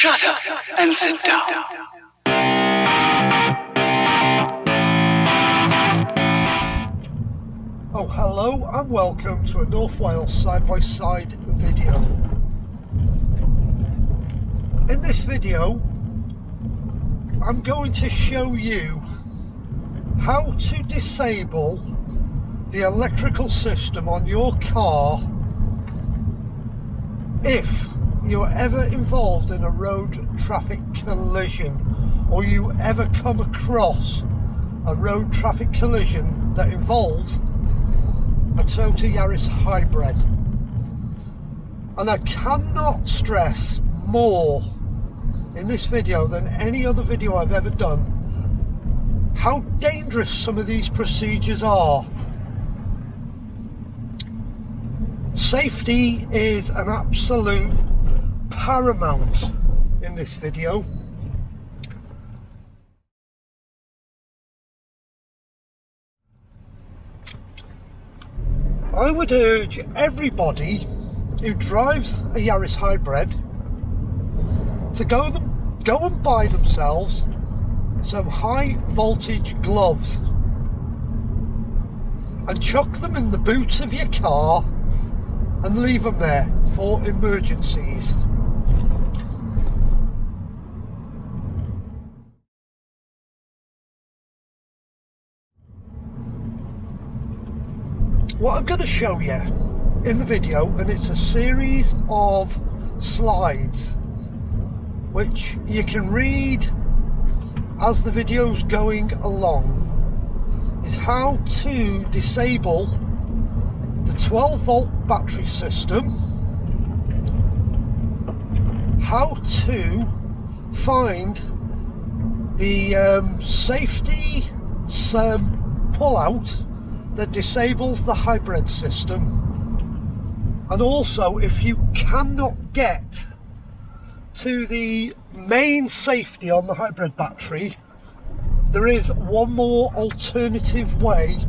Shut up and sit down. Oh, hello and welcome to a North Wales side-by-side video. In this video, I'm going to show you how to disable the electrical system on your car if you're ever involved in a road traffic collision, or you ever come across a road traffic collision that involves a Toyota Yaris Hybrid. And I cannot stress more in this video than any other video I've ever done how dangerous some of these procedures are. Safety is an absolute paramount in this video. I would urge everybody who drives a Yaris Hybrid to go and buy themselves some high voltage gloves and chuck them in the boot of your car and leave them there for emergencies. What I'm going to show you in the video, and it's a series of slides which you can read as the video's going along, is how to disable the 12 volt battery system, how to find the safety pull out that disables the hybrid system, and also if you cannot get to the main safety on the hybrid battery, there is one more alternative way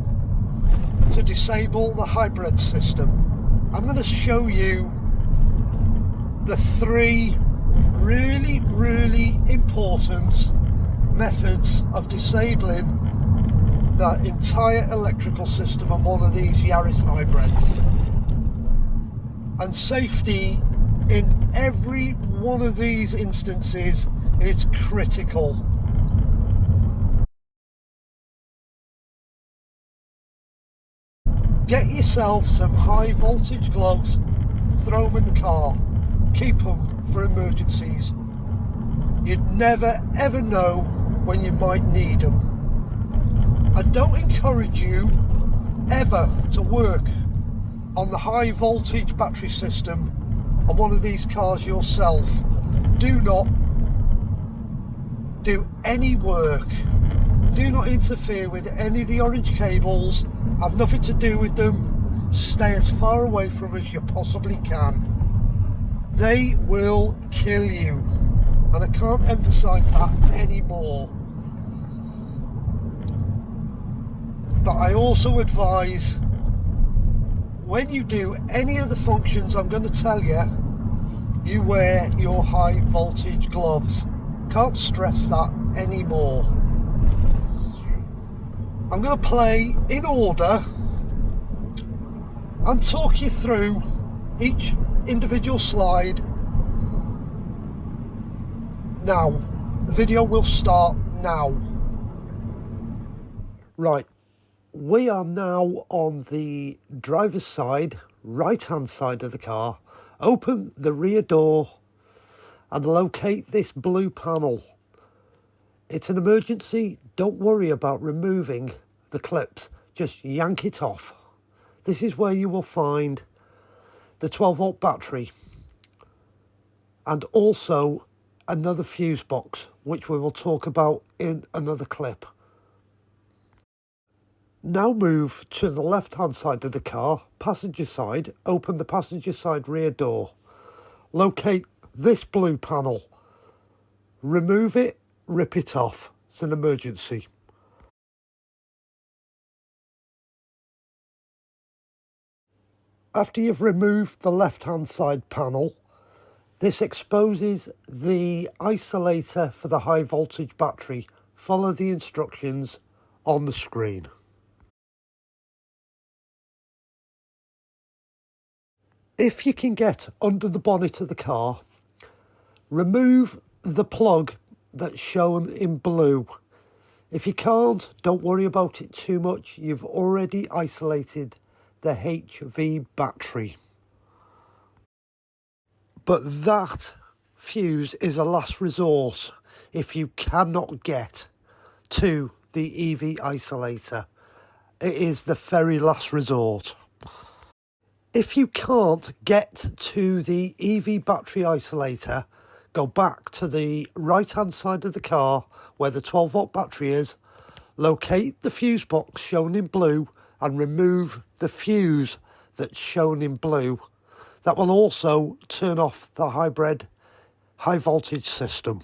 to disable the hybrid system. I'm going to show you the three really important methods of disabling the entire electrical system on one of these Yaris hybrids. And safety in every one of these instances is critical. Get yourself some high voltage gloves, throw them in the car, keep them for emergencies. You'd never ever know when you might need them. I don't encourage you ever to work on the high voltage battery system on one of these cars yourself. Do not do any work. Do not interfere with any of the orange cables. Have nothing to do with them. Stay as far away from them as you possibly can. They will kill you, and I can't emphasize that anymore. But I also advise, when you do any of the functions I'm going to tell you, you wear your high voltage gloves. Can't stress that anymore. I'm going to play in order and talk you through each individual slide. Now, the video will start now. Right. We are now on the driver's side, right hand side of the car. Open the rear door and locate this blue panel. It's an emergency. Don't worry about removing the clips. Just yank it off. This is where you will find the 12 volt battery and also another fuse box, which we will talk about in another clip. Now move to the left hand side of the car, passenger side. Open the passenger side rear door. Locate this blue panel. Remove it, rip it off. It's an emergency. After you've removed the left hand side panel, This exposes the isolator for the high voltage battery. Follow the instructions on the screen. If you can get under the bonnet of the car, remove the plug that's shown in blue. If you can't, don't worry about it too much. You've already isolated the HV battery. But that fuse is a last resort if you cannot get to the EV isolator. It is the very last resort. If you can't get to the EV battery isolator, go back to the right hand side of the car where the 12 volt battery is, locate the fuse box shown in blue and remove the fuse that's shown in blue. That will also turn off the hybrid high voltage system.